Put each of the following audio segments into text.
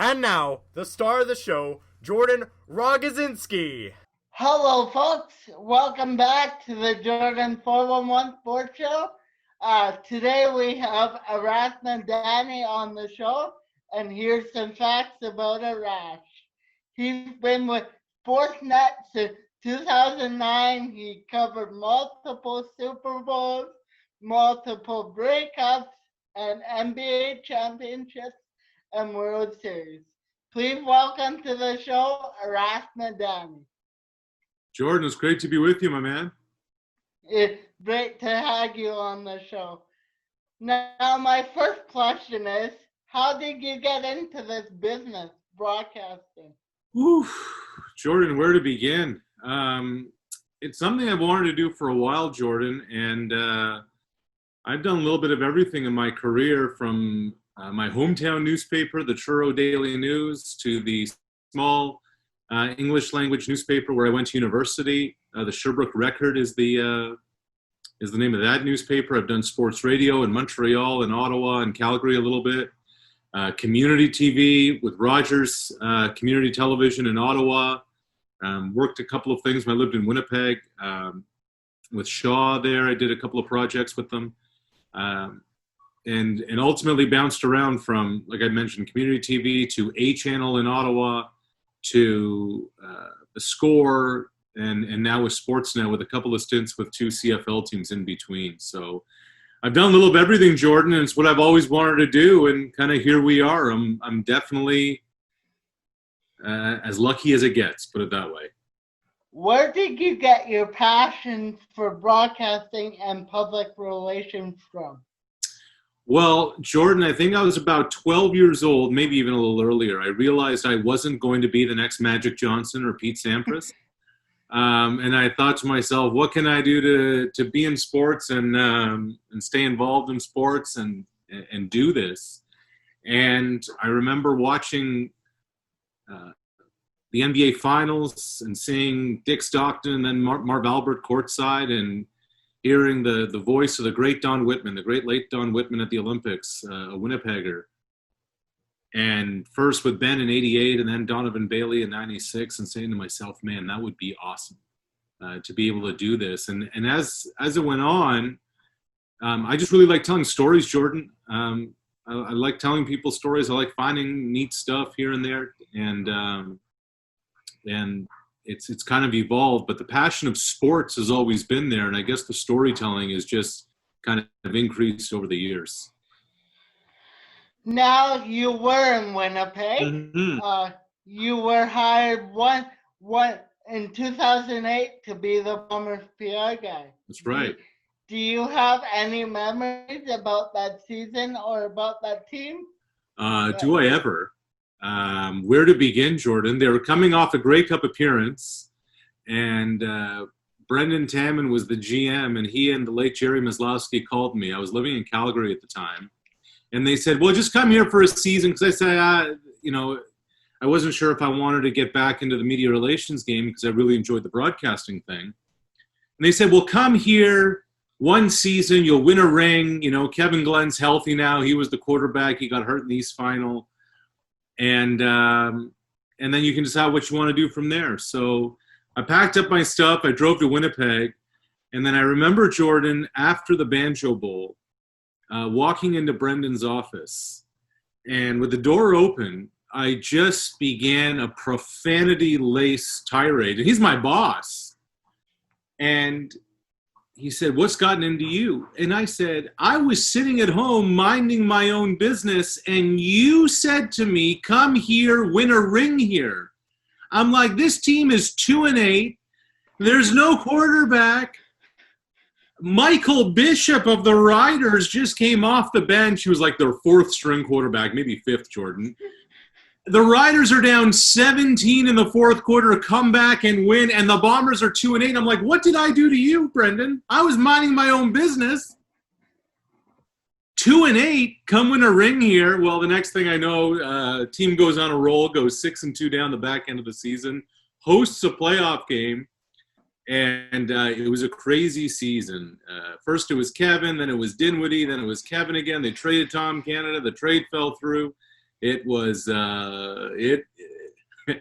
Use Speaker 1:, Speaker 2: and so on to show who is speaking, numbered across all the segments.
Speaker 1: And now, the star of the show, Jordan Rogozinski.
Speaker 2: Hello, folks. Welcome back to the Jordan 411 Sports Show. Today we have Arash Madani on the show, and here's some facts about Arash. He's been with Sportsnet since 2009. He covered multiple Super Bowls, multiple Grey Cups, and NBA championships and World Series. Please welcome to the show, Arash Madani.
Speaker 3: Jordan, it's great to be with you, my man.
Speaker 2: It's great to have you on the show. Now, my first question is, how did you get into this business, broadcasting?
Speaker 3: Jordan, where to begin? It's something I've wanted to do for a while, Jordan, and I've done a little bit of everything in my career, from my hometown newspaper, the Truro Daily News, to the small English language newspaper where I went to university. The Sherbrooke Record is the name of that newspaper. I've done sports radio in Montreal and Ottawa and Calgary a little bit. Community TV with Rogers Community Television in Ottawa. Worked a couple of things when I lived in Winnipeg. With Shaw there, I did a couple of projects with them. And ultimately bounced around from, like I mentioned, community TV to A Channel in Ottawa, to the Score, and now with Sportsnet, with a couple of stints with two CFL teams in between. So I've done a little of everything, Jordan, and it's what I've always wanted to do, and kind of here we are. I'm definitely as lucky as it gets, put it that way.
Speaker 2: Where did you get your passion for broadcasting and public relations from?
Speaker 3: Well, Jordan, I think I was about 12 years old, maybe even a little earlier. I realized I wasn't going to be the next Magic Johnson or Pete Sampras. And I thought to myself, what can I do to be in sports and stay involved in sports and do this? And I remember watching the NBA Finals and seeing Dick Stockton and then Marv Albert courtside, and hearing the voice of the great Don Whitman, the great late Don Whitman at the Olympics, a Winnipegger. And first with Ben in '88 and then Donovan Bailey in '96, and saying to myself, man, that would be awesome to be able to do this. And as it went on, I just really like telling stories, Jordan. I like telling people stories. I like finding neat stuff here and there. And it's kind of evolved, but the passion of sports has always been there, and I guess the storytelling is just kind of increased over the years.
Speaker 2: Now, you were in Winnipeg.
Speaker 3: Mm-hmm.
Speaker 2: You were hired in 2008 to be the Bombers PR guy.
Speaker 3: That's right.
Speaker 2: Do you have any memories about that season or about that team?
Speaker 3: Do I ever? Where to begin, Jordan? They were coming off a Grey Cup appearance, and Brendan Taman was the GM, and he and the late Jerry Maslowski called me. I was living in Calgary at the time, and they said, well, just come here for a season, because I said, I wasn't sure if I wanted to get back into the media relations game because I really enjoyed the broadcasting thing. And they said, well, come here one season, you'll win a ring. Kevin Glenn's healthy now. He was the quarterback. He got hurt in the East Final. And then you can decide what you want to do from there. So I packed up my stuff. I drove to Winnipeg. And then I remember, Jordan, after the Banjo Bowl, walking into Brendan's office. And with the door open, I just began a profanity-laced tirade. And he's my boss. And he said, what's gotten into you? And I said, I was sitting at home minding my own business, and you said to me, come here, win a ring here. I'm like, this team is 2-8. There's no quarterback. Michael Bishop of the Riders just came off the bench. He was like their fourth string quarterback, maybe fifth, Jordan. The Riders are down 17 in the fourth quarter, come back and win, and the Bombers are 2-8. I'm like, what did I do to you, Brendan? I was minding my own business. 2-8, come win a ring here. Well, the next thing I know, team goes on a roll, goes 6-2 down the back end of the season, hosts a playoff game, and it was a crazy season. First it was Kevin, then it was Dinwiddie, then it was Kevin again. They traded Tom Canada. The trade fell through. It was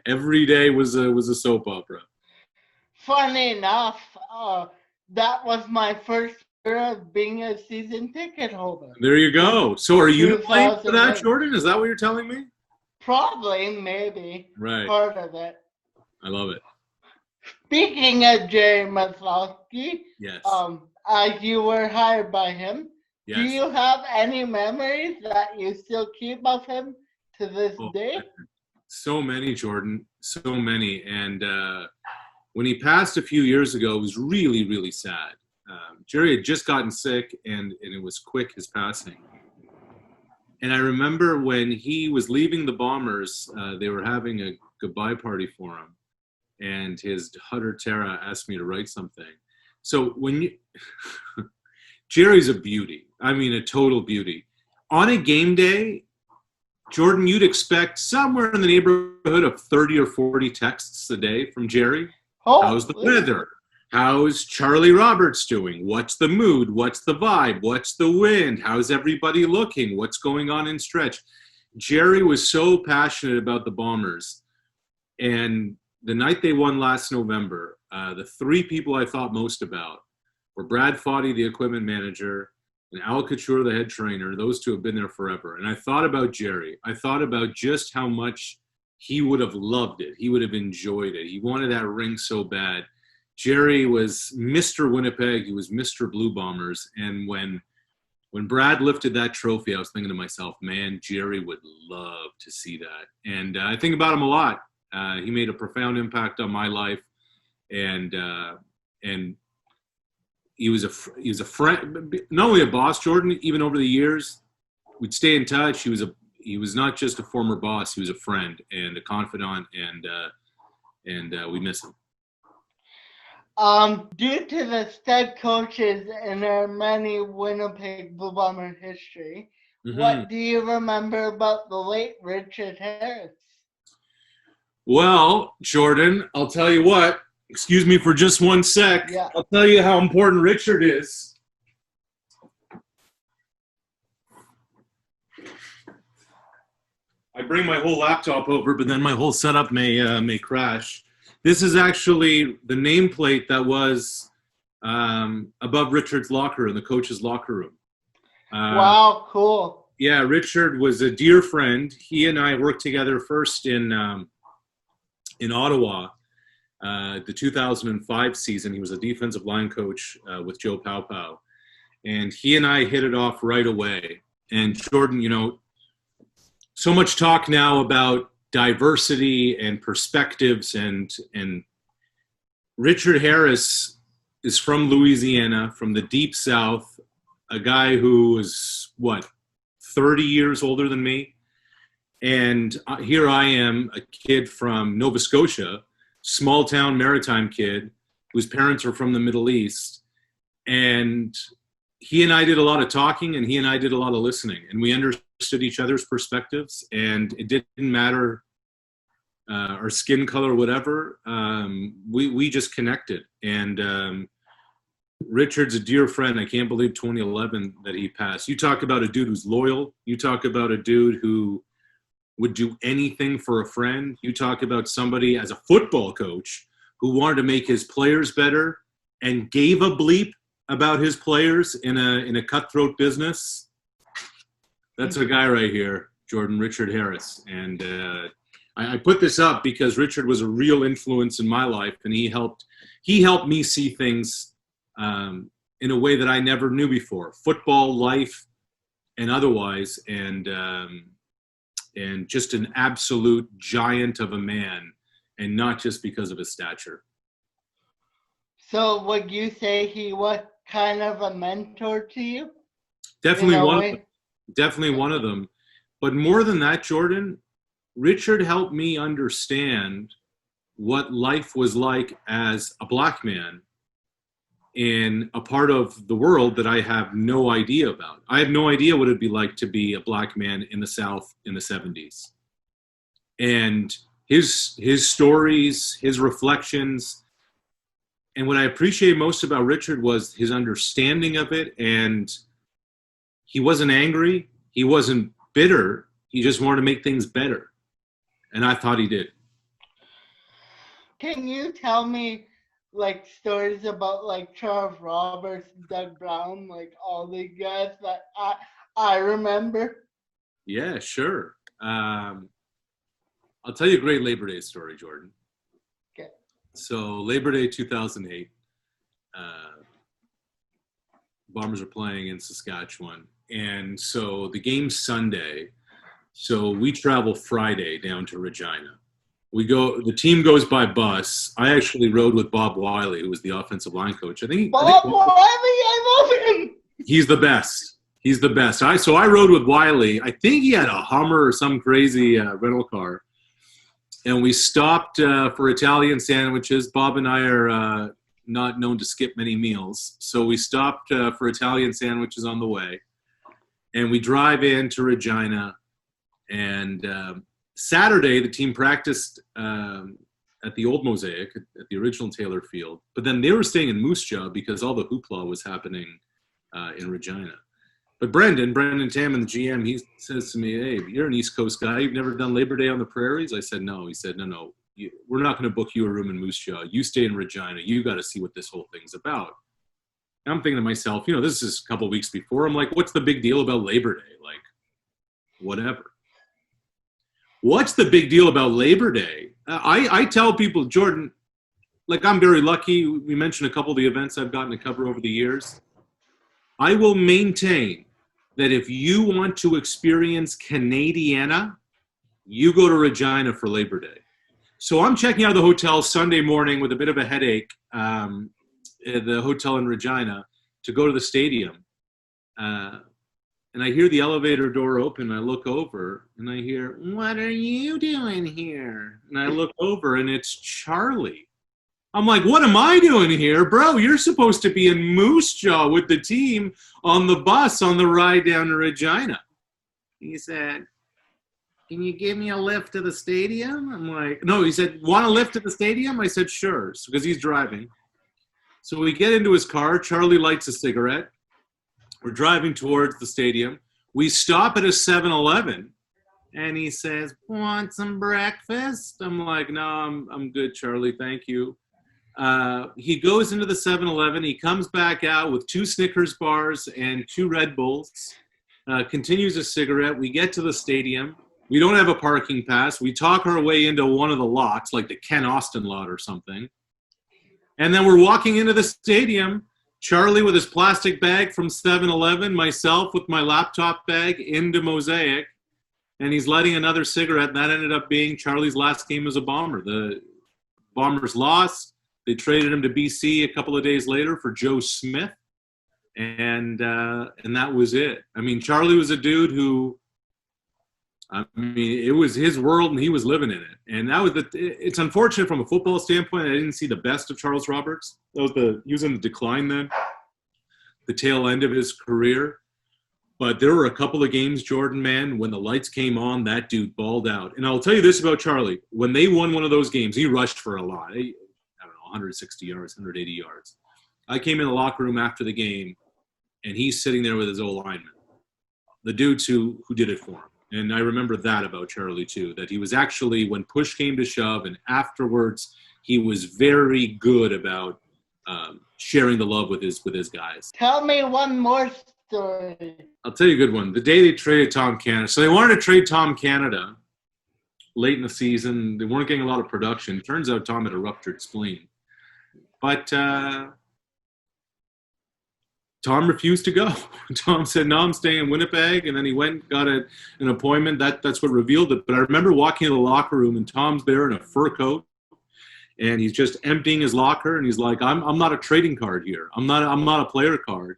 Speaker 3: every day was a soap opera.
Speaker 2: Funny enough, that was my first year of being a season ticket holder.
Speaker 3: There you go. So are you to blame for that,
Speaker 2: 2008.
Speaker 3: Jordan? Is that what you're telling me?
Speaker 2: Probably, maybe,
Speaker 3: Right.
Speaker 2: part of it.
Speaker 3: I love it.
Speaker 2: Speaking of Jerry Maslowski,
Speaker 3: Yes.
Speaker 2: you were hired by him.
Speaker 3: Yes.
Speaker 2: Do you have any memories that you still keep of him to this day?
Speaker 3: So many, Jordan. So many. And when he passed a few years ago, it was really, really sad. Jerry had just gotten sick, and it was quick, his passing. And I remember when he was leaving the Bombers, they were having a goodbye party for him. And his daughter, Tara, asked me to write something. So when you... Jerry's a beauty. I mean, a total beauty. On a game day, Jordan, you'd expect somewhere in the neighborhood of 30 or 40 texts a day from Jerry. How's the weather? How's Charlie Roberts doing? What's the mood? What's the vibe? What's the wind? How's everybody looking? What's going on in stretch? Jerry was so passionate about the Bombers. And the night they won last November, the three people I thought most about were Brad Foddy, the equipment manager, and Al Couture, the head trainer. Those two have been there forever. And I thought about Jerry. I thought about just how much he would have loved it. He would have enjoyed it. He wanted that ring so bad. Jerry was Mr. Winnipeg. He was Mr. Blue Bombers. And when Brad lifted that trophy, I was thinking to myself, man, Jerry would love to see that. And I think about him a lot. He made a profound impact on my life. And he was a friend, not only a boss, Jordan, even over the years, we'd stay in touch. He was not just a former boss, he was a friend and a confidant, and we miss him.
Speaker 2: Due to the stud coaches in our many Winnipeg Blue Bomber history, what do you remember about the late Richard Harris?
Speaker 3: Well, Jordan, I'll tell you what. Excuse me for just one sec.
Speaker 2: Yeah.
Speaker 3: I'll tell you how important Richard is. I bring my whole laptop over, but then my whole setup may crash. This is actually the nameplate that was above Richard's locker in the coach's locker room.
Speaker 2: Wow, cool.
Speaker 3: Yeah, Richard was a dear friend. He and I worked together first in Ottawa. The 2005 season, he was a defensive line coach with Joe Paupow. And he and I hit it off right away. And Jordan, you know, so much talk now about diversity and perspectives. And Richard Harris is from Louisiana, from the deep South, a guy who was, 30 years older than me. And here I am, a kid from Nova Scotia, small town maritime kid whose parents are from the Middle East. And he and I did a lot of talking, and he and I did a lot of listening, and we understood each other's perspectives, and it didn't matter our skin color, whatever. We just connected. And Richard's a dear friend. I can't believe 2011 that he passed. You talk about a dude who's loyal. You talk about a dude who would do anything for a friend. You talk about somebody as a football coach who wanted to make his players better and gave a bleep about his players in a cutthroat business. That's a guy right here, Jordan, Richard Harris. And I put this up because Richard was a real influence in my life, and he helped me see things in a way that I never knew before, football, life, and otherwise. And just an absolute giant of a man, and not just because of his stature.
Speaker 2: So would you say he was kind of a mentor to you?
Speaker 3: Definitely one of them. But more than that, Jordan, Richard helped me understand what life was like as a black man in a part of the world that I have no idea about. I have no idea what it'd be like to be a black man in the South in the 70s. And his stories, his reflections, and what I appreciate most about Richard was his understanding of it. And he wasn't angry. He wasn't bitter. He just wanted to make things better. And I thought he did.
Speaker 2: Can you tell me like stories about like Charles Roberts, Doug Brown, like all the guys that I remember?
Speaker 3: Yeah, sure. I'll tell you a great Labor Day story, Jordan.
Speaker 2: Okay.
Speaker 3: So Labor Day 2008, Bombers are playing in Saskatchewan. And so the game's Sunday. So we travel Friday down to Regina. The team goes by bus. I actually rode with Bob Wiley, who was the offensive line coach.
Speaker 2: Bob Wiley, I love him.
Speaker 3: He's the best. He's the best. So I rode with Wiley. I think he had a Hummer or some crazy rental car. And we stopped for Italian sandwiches. Bob and I are not known to skip many meals. So we stopped for Italian sandwiches on the way. And we drive into Regina. And Saturday, the team practiced at the old Mosaic, at the original Taylor Field. But then they were staying in Moose Jaw because all the hoopla was happening in Regina. But Brendan Tam, and the GM, he says to me, "Hey, you're an East Coast guy. You've never done Labor Day on the prairies?" I said, "No." He said, No. We're not going to book you a room in Moose Jaw. You stay in Regina. You got to see what this whole thing's about." And I'm thinking to myself, this is a couple of weeks before. I'm like, what's the big deal about Labor Day? Like, whatever. What's the big deal about Labor Day? I tell people, Jordan, like I'm very lucky. We mentioned a couple of the events I've gotten to cover over the years. I will maintain that if you want to experience Canadiana, you go to Regina for Labor Day. So I'm checking out of the hotel Sunday morning with a bit of a headache at the hotel in Regina to go to the stadium. And I hear the elevator door open. I look over and I hear, "What are you doing here?" And I look over and it's Charlie. I'm like, "What am I doing here? Bro, you're supposed to be in Moose Jaw with the team on the bus on the ride down to Regina." He said, "Can you give me a lift to the stadium?" I'm like, no, he said, "Want a lift to the stadium?" I said, "Sure," because he's driving. So we get into his car. Charlie lights a cigarette. We're driving towards the stadium. We stop at a 7-Eleven, and he says, "Want some breakfast?" I'm like, "No, I'm good, Charlie. Thank you." He goes into the 7-Eleven. He comes back out with 2 Snickers bars and 2 Red Bulls, continues a cigarette. We get to the stadium. We don't have a parking pass. We talk our way into one of the lots, like the Ken Austin lot or something. And then we're walking into the stadium, Charlie with his plastic bag from 7-Eleven, myself with my laptop bag into Mosaic, and he's lighting another cigarette, and that ended up being Charlie's last game as a Bomber. The Bombers lost. They traded him to BC a couple of days later for Joe Smith, and that was it. I mean, Charlie was a dude who, it was his world, and he was living in it. And that was it's unfortunate from a football standpoint. I didn't see the best of Charles Roberts. He was in the decline then, the tail end of his career. But there were a couple of games, Jordan, man, when the lights came on, that dude balled out. And I'll tell you this about Charlie. When they won one of those games, he rushed for a lot. I don't know, 160 yards, 180 yards. I came in the locker room after the game, and he's sitting there with his old lineman, the dudes who did it for him. And I remember that about Charlie, too, that he was actually, when push came to shove and afterwards, he was very good about sharing the love with his guys.
Speaker 2: Tell me one more story.
Speaker 3: I'll tell you a good one. The day they traded Tom Canada. So they wanted to trade Tom Canada late in the season. They weren't getting a lot of production. Turns out Tom had a ruptured spleen. But Tom refused to go. Tom said, "No, I'm staying in Winnipeg." And then he went and got an appointment. That's what revealed it. But I remember walking in the locker room, and Tom's there in a fur coat, and he's just emptying his locker, and he's like, I'm not a trading card here. I'm not a player card."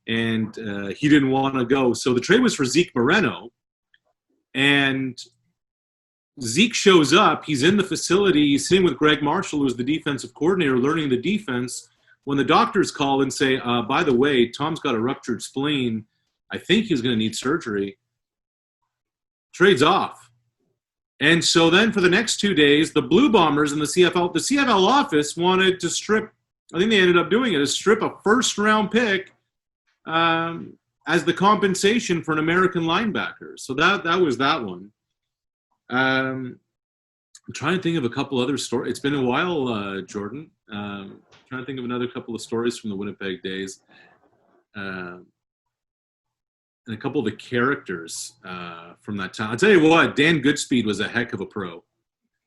Speaker 3: And he didn't want to go. So the trade was for Zeke Moreno. And Zeke shows up. He's in the facility. He's sitting with Greg Marshall, who's the defensive coordinator, learning the defense. When the doctors call and say, "By the way, Tom's got a ruptured spleen. I think he's going to need surgery," trade's off. And so then for the next 2 days, the Blue Bombers and the CFL office wanted to strip, I think they ended up doing it, is strip a first-round pick as the compensation for an American linebacker. So that was that one. I'm trying to think of a couple other stories. It's been a while, Jordan. Trying to think of another couple of stories from the Winnipeg days. And a couple of the characters from that time. I'll tell you what, Dan Goodspeed was a heck of a pro.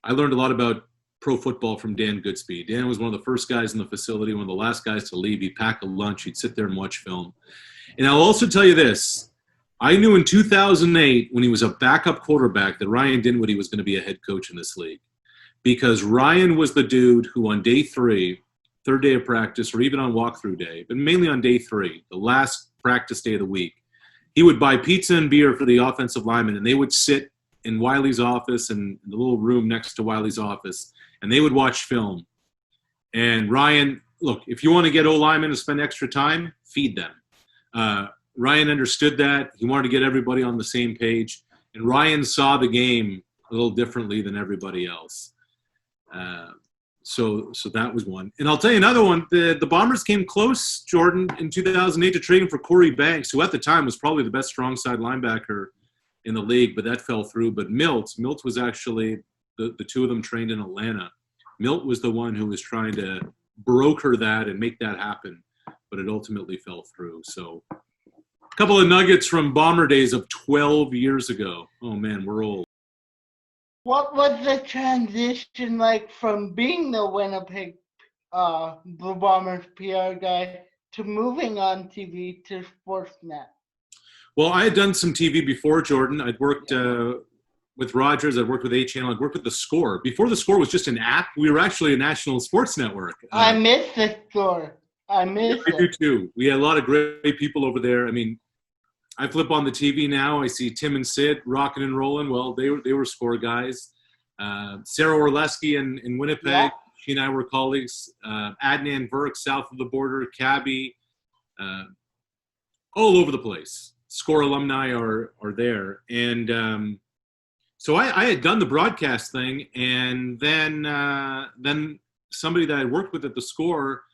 Speaker 3: I learned a lot about pro football from Dan Goodspeed. Dan was one of the first guys in the facility, one of the last guys to leave. He'd pack a lunch. He'd sit there and watch film. And I'll also tell you this. I knew in 2008, when he was a backup quarterback, that Ryan Dinwiddie was going to be a head coach in this league. Because Ryan was the dude who on day 3, third day of practice, or even on walkthrough day, but mainly on day 3, the last practice day of the week, he would buy pizza and beer for the offensive linemen, and they would sit in Wiley's office and the little room next to Wiley's office, and they would watch film. And Ryan, look, if you want to get O-linemen to spend extra time, feed them. Ryan understood that. He wanted to get everybody on the same page. And Ryan saw the game a little differently than everybody else. So that was one. And I'll tell you another one. The Bombers came close, Jordan, in 2008 to trading for Corey Banks, who at the time was probably the best strong side linebacker in the league, but that fell through. But Milt was actually, the two of them trained in Atlanta. Milt was the one who was trying to broker that and make that happen, but it ultimately fell through. So a couple of nuggets from Bomber days of 12 years ago. Oh, man, we're old.
Speaker 2: What was the transition like from being the Winnipeg Blue Bombers PR guy to moving on TV to Sportsnet?
Speaker 3: Well, I had done some TV before, Jordan. I'd worked with Rogers. I'd worked with A-Channel. I'd worked with The Score. Before The Score was just an app, we were actually a national sports network.
Speaker 2: I miss The Score. I do
Speaker 3: too. We had a lot of great people over there. I mean, I flip on the TV now. I see Tim and Sid rocking and rolling. Well, they were Score guys. Sarah Orleski in Winnipeg. Yeah. She and I were colleagues. Adnan Verk, south of the border. Cabby. All over the place. Score alumni are there. And so I had done the broadcast thing. And then somebody that I worked with at The Score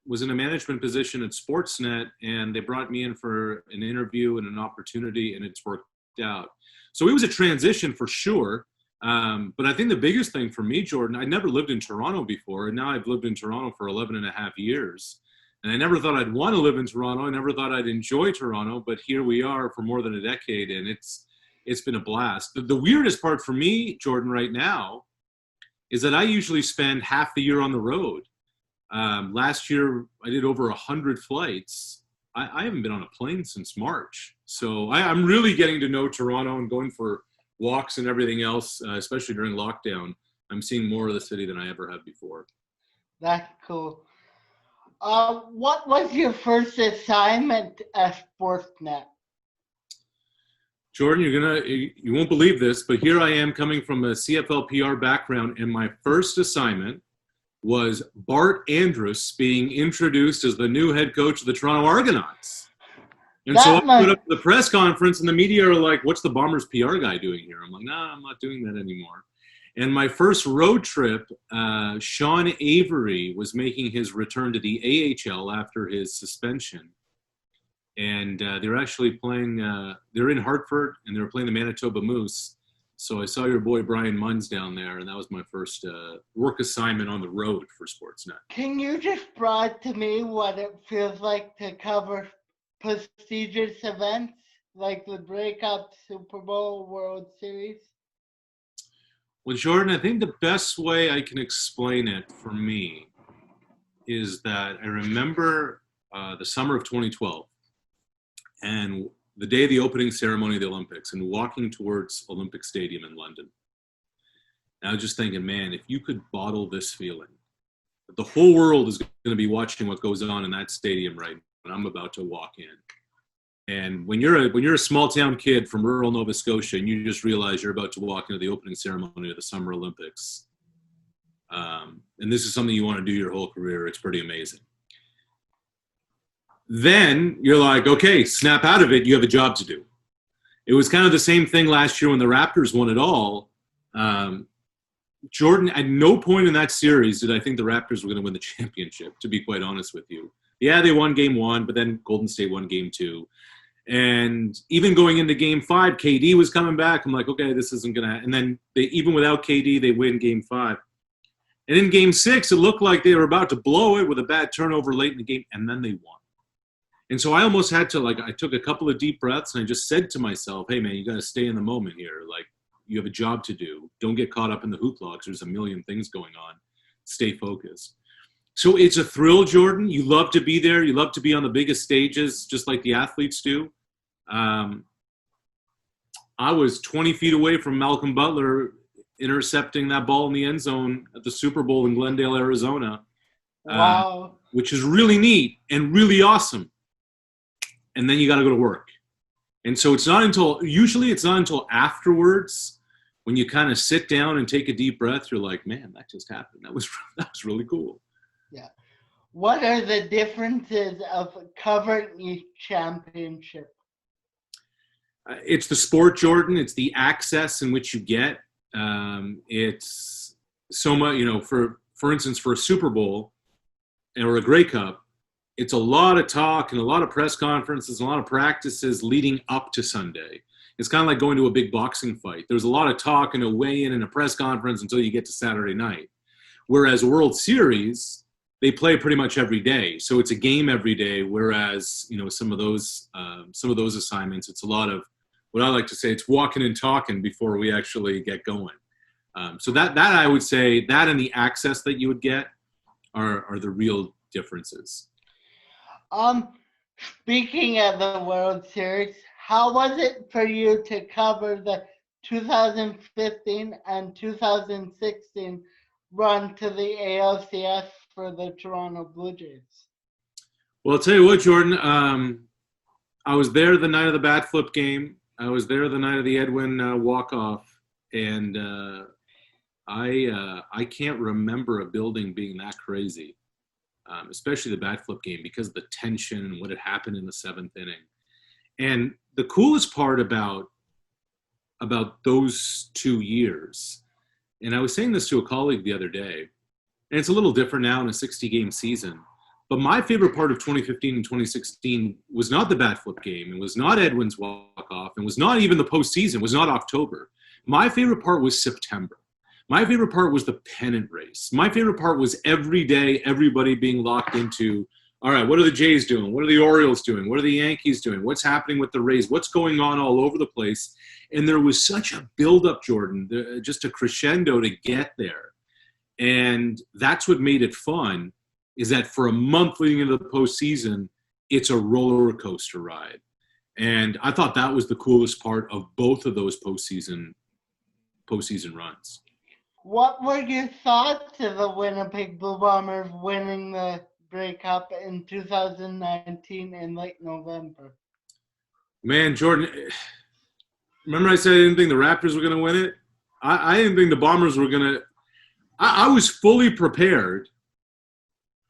Speaker 3: was in a management position at Sportsnet, and they brought me in for an interview and an opportunity, and it's worked out. So it was a transition for sure. But I think the biggest thing for me, Jordan, I never lived in Toronto before, and now I've lived in Toronto for 11 and a half years. And I never thought I'd want to live in Toronto. I never thought I'd enjoy Toronto, but here we are for more than a decade, and it's been a blast. The weirdest part for me, Jordan, right now, is that I usually spend half the year on the road. Last year, I did over 100 flights. I haven't been on a plane since March. So I'm really getting to know Toronto and going for walks and everything else, especially during lockdown. I'm seeing more of the city than I ever have before.
Speaker 2: That's cool. What was your first assignment at Sportsnet?
Speaker 3: Jordan, you won't believe this, but here I am coming from a CFL PR background, and my first assignment was Bart Andrus being introduced as the new head coach of the Toronto Argonauts. And so I put up the press conference, and the media are like, what's the Bombers PR guy doing here? I'm like, nah, I'm not doing that anymore. And my first road trip, Sean Avery was making his return to the AHL after his suspension. And they're actually playing, they're in Hartford, and they were playing the Manitoba Moose. So I saw your boy Brian Munns down there, and that was my first work assignment on the road for Sportsnet.
Speaker 2: Can you just describe to me what it feels like to cover prestigious events like the Grey Cup, Super Bowl, World Series?
Speaker 3: Well, Jordan, I think the best way I can explain it for me is that I remember the summer of 2012 and the day of the opening ceremony of the Olympics and walking towards Olympic Stadium in London. And I was just thinking, man, if you could bottle this feeling, the whole world is going to be watching what goes on in that stadium right when I'm about to walk in. And when you're a small town kid from rural Nova Scotia and you just realize you're about to walk into the opening ceremony of the Summer Olympics, and this is something you want to do your whole career, it's pretty amazing. Then you're like, okay, snap out of it. You have a job to do. It was kind of the same thing last year when the Raptors won it all. Jordan, at no point in that series did I think the Raptors were going to win the championship, to be quite honest with you. Yeah, they won game 1, but then Golden State won game 2. And even going into game 5, KD was coming back. I'm like, okay, this isn't going to happen. And then even without KD, they win game 5. And in game 6, it looked like they were about to blow it with a bad turnover late in the game, and then they won. And so I almost had to, I took a couple of deep breaths, and I just said to myself, hey, man, you got to stay in the moment here. You have a job to do. Don't get caught up in the hoopla because there's a million things going on. Stay focused. So it's a thrill, Jordan. You love to be there. You love to be on the biggest stages, just like the athletes do. I was 20 feet away from Malcolm Butler intercepting that ball in the end zone at the Super Bowl in Glendale, Arizona.
Speaker 2: Wow.
Speaker 3: Which is really neat and really awesome. And then you got to go to work. And so usually it's not until afterwards when you kind of sit down and take a deep breath, you're like, man, that just happened. That was really cool.
Speaker 2: Yeah. What are the differences of covering each championship?
Speaker 3: It's the sport, Jordan. It's the access in which you get. It's so much, for instance, for a Super Bowl or a Grey Cup, it's a lot of talk and a lot of press conferences, a lot of practices leading up to Sunday. It's kind of like going to a big boxing fight. There's a lot of talk and a weigh-in and a press conference until you get to Saturday night. Whereas World Series, they play pretty much every day. So it's a game every day. Whereas, some of those assignments, it's a lot of what I like to say, it's walking and talking before we actually get going. So that I would say that and the access that you would get are the real differences.
Speaker 2: Speaking of the World Series, how was it for you to cover the 2015 and 2016 run to the ALCS for the Toronto Blue Jays?
Speaker 3: Well, I'll tell you what, Jordan, I was there the night of the bat flip game. I was there the night of the Edwin walk-off, and I can't remember a building being that crazy, especially the bat flip game, because of the tension and what had happened in the 7th inning. And the coolest part about those 2 years, and I was saying this to a colleague the other day, and it's a little different now in a 60-game season, but my favorite part of 2015 and 2016 was not the bat flip game. It was not Edwin's walk-off. It was not even the postseason. It was not October. My favorite part was September. My favorite part was the pennant race. My favorite part was every day, everybody being locked into, all right, what are the Jays doing? What are the Orioles doing? What are the Yankees doing? What's happening with the Rays? What's going on all over the place? And there was such a buildup, Jordan, just a crescendo to get there. And that's what made it fun, is that for a month leading into the postseason, it's a roller coaster ride. And I thought that was the coolest part of both of those postseason runs.
Speaker 2: What were your thoughts of the Winnipeg Blue Bombers winning the Grey Cup in 2019 in late November?
Speaker 3: Man, Jordan, remember I said I didn't think the Raptors were going to win it? I didn't think the Bombers were going to – I was fully prepared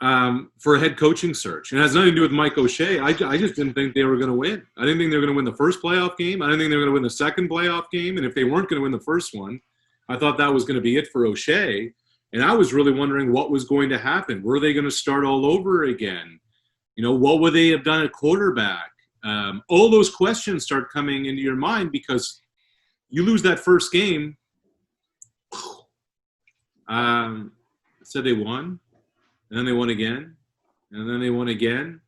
Speaker 3: for a head coaching search. And it has nothing to do with Mike O'Shea. I just didn't think they were going to win. I didn't think they were going to win the first playoff game. I didn't think they were going to win the second playoff game. And if they weren't going to win the first one, I thought that was going to be it for O'Shea. And I was really wondering what was going to happen. Were they going to start all over again? What would they have done at quarterback? All those questions start coming into your mind because you lose that first game. So they won, and then they won again, and then they won again.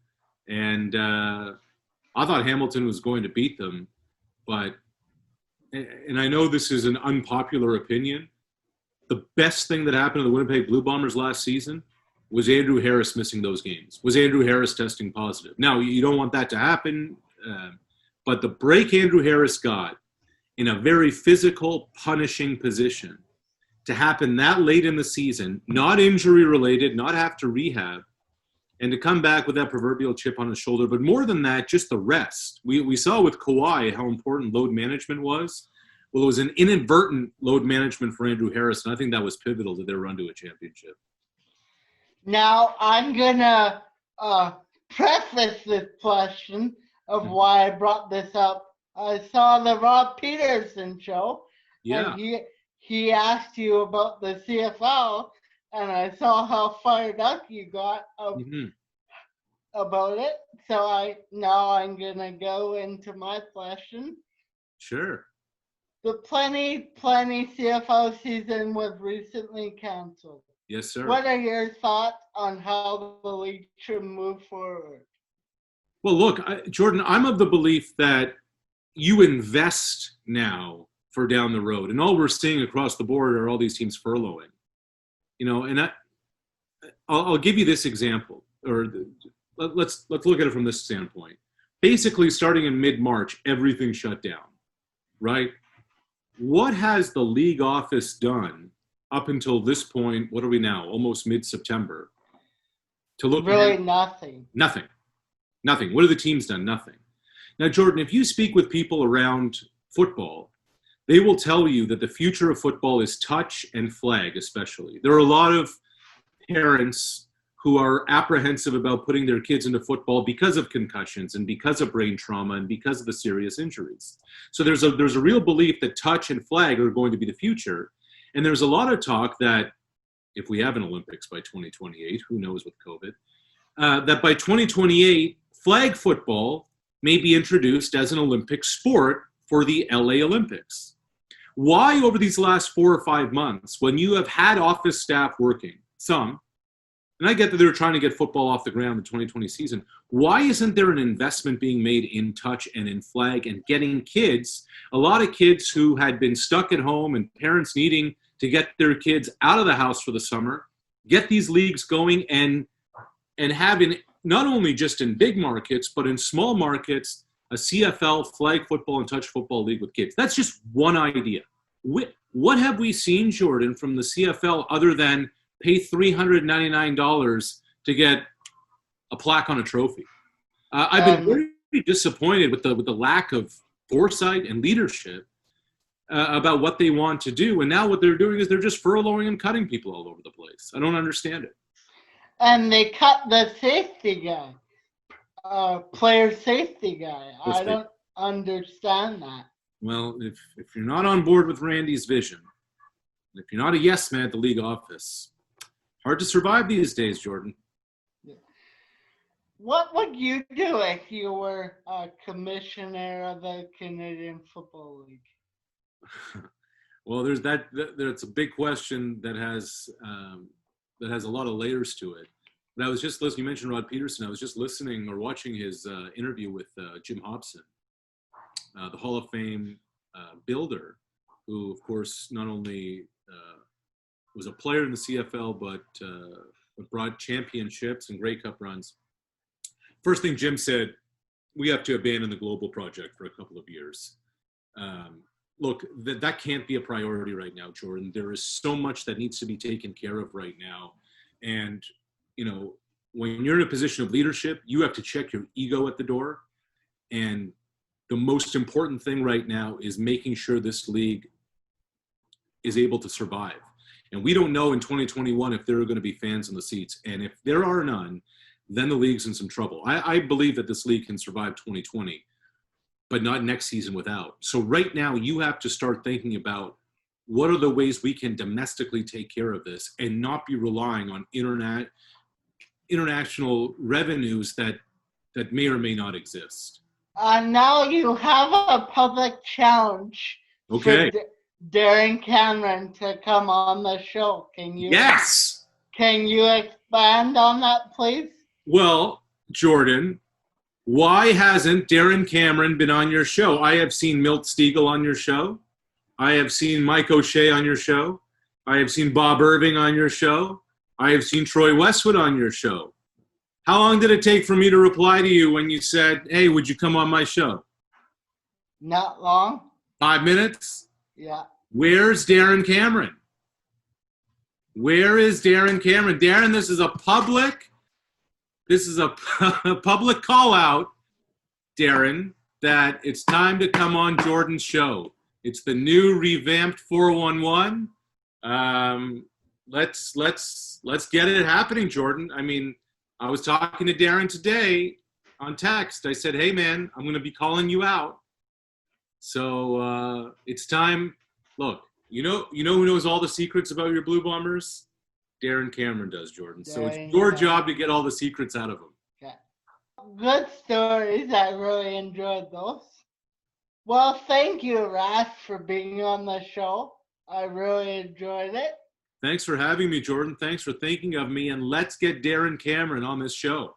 Speaker 3: And I thought Hamilton was going to beat them. And I know this is an unpopular opinion, the best thing that happened to the Winnipeg Blue Bombers last season was Andrew Harris missing those games, was Andrew Harris testing positive. Now, you don't want that to happen, but the break Andrew Harris got in a very physical, punishing position to happen that late in the season, not injury-related, not have to rehab, and to come back with that proverbial chip on his shoulder. But more than that, just the rest. We saw with Kawhi how important load management was. Well, it was an inadvertent load management for Andrew Harris, and I think that was pivotal to their run to a championship.
Speaker 2: Now, I'm going to preface this question of why I brought this up. I saw the Rob Peterson show, and he asked you about the CFL, and I saw how fired up you got about it. So I'm gonna go into my question.
Speaker 3: Sure.
Speaker 2: The plenty CFL season was recently canceled.
Speaker 3: Yes, sir.
Speaker 2: What are your thoughts on how the league should move forward?
Speaker 3: Well, look, Jordan, I'm of the belief that you invest now for down the road, and all we're seeing across the board are all these teams furloughing. And I'll give you this example, or let's look at it from this standpoint. Basically, starting in mid-March, everything shut down, right? What has the league office done up until this point? What are we now? Almost mid-September. To look
Speaker 2: really nothing.
Speaker 3: Nothing. What have the teams done? Nothing. Now, Jordan, if you speak with people around football, they will tell you that the future of football is touch and flag, especially. There are a lot of parents who are apprehensive about putting their kids into football because of concussions and because of brain trauma and because of the serious injuries. So there's a real belief that touch and flag are going to be the future. And there's a lot of talk that if we have an Olympics by 2028, who knows with COVID, that by 2028, flag football may be introduced as an Olympic sport for the LA Olympics. Why over these last 4 or 5 months, when you have had office staff working, some, and I get that they're trying to get football off the ground in the 2020 season, why isn't there an investment being made in touch and in flag and getting kids, a lot of kids who had been stuck at home and parents needing to get their kids out of the house for the summer, get these leagues going and having not only just in big markets, but in small markets, a CFL, flag football, and touch football league with kids. That's just one idea. What have we seen, Jordan, from the CFL other than pay $399 to get a plaque on a trophy? I've been very disappointed with the lack of foresight and leadership about what they want to do. And now what they're doing is they're just furloughing and cutting people all over the place. I don't understand it.
Speaker 2: And they cut the safety guy, player safety guy. I don't understand that.
Speaker 3: Well, if you're not on board with Randy's vision, if you're not a yes man at the league office, hard to survive these days, Jordan.
Speaker 2: What would you do if you were a commissioner of the Canadian Football League?
Speaker 3: Well, there's a big question that has a lot of layers to it. But I was just listening, you mentioned Rod Peterson, I was just listening or watching his interview with Jim Hobson, the Hall of Fame builder, who, of course, not only was a player in the CFL, but brought championships and Grey Cup runs. First thing Jim said, we have to abandon the global project for a couple of years. Look, that can't be a priority right now, Jordan. There is so much that needs to be taken care of right now. And, when you're in a position of leadership, you have to check your ego at the door. And the most important thing right now is making sure this league is able to survive. And we don't know in 2021 if there are going to be fans in the seats. And if there are none, then the league's in some trouble. I believe that this league can survive 2020, but not next season without. So right now you have to start thinking about what are the ways we can domestically take care of this and not be relying on international revenues that may or may not exist.
Speaker 2: Now you have a public challenge
Speaker 3: Okay.
Speaker 2: for Darren Cameron to come on the show. Can you expand on that, please?
Speaker 3: Well, Jordan, why hasn't Darren Cameron been on your show? I have seen Milt Stegall on your show. I have seen Mike O'Shea on your show. I have seen Bob Irving on your show. I have seen Troy Westwood on your show. How long did it take for me to reply to you when you said, hey, would you come on my show?
Speaker 2: Not long.
Speaker 3: 5 minutes?
Speaker 2: Yeah.
Speaker 3: Where's Darren Cameron? Where is Darren Cameron? Darren, this is a public call out, Darren, that it's time to come on Jordan's show. It's the new revamped 411. Let's get it happening, Jordan. I mean, I was talking to Darren today on text. I said, hey man, I'm going to be calling you out. So it's time. Look, you know who knows all the secrets about your Blue Bombers? Darren Cameron does, Jordan. So it's your job to get all the secrets out of them.
Speaker 2: Okay. good stories. I really enjoyed those. Well, thank you, Arash, for being on the show. I really enjoyed it.
Speaker 3: Thanks for having me, Jordan. Thanks for thinking of me, and let's get Darren Cameron on this show.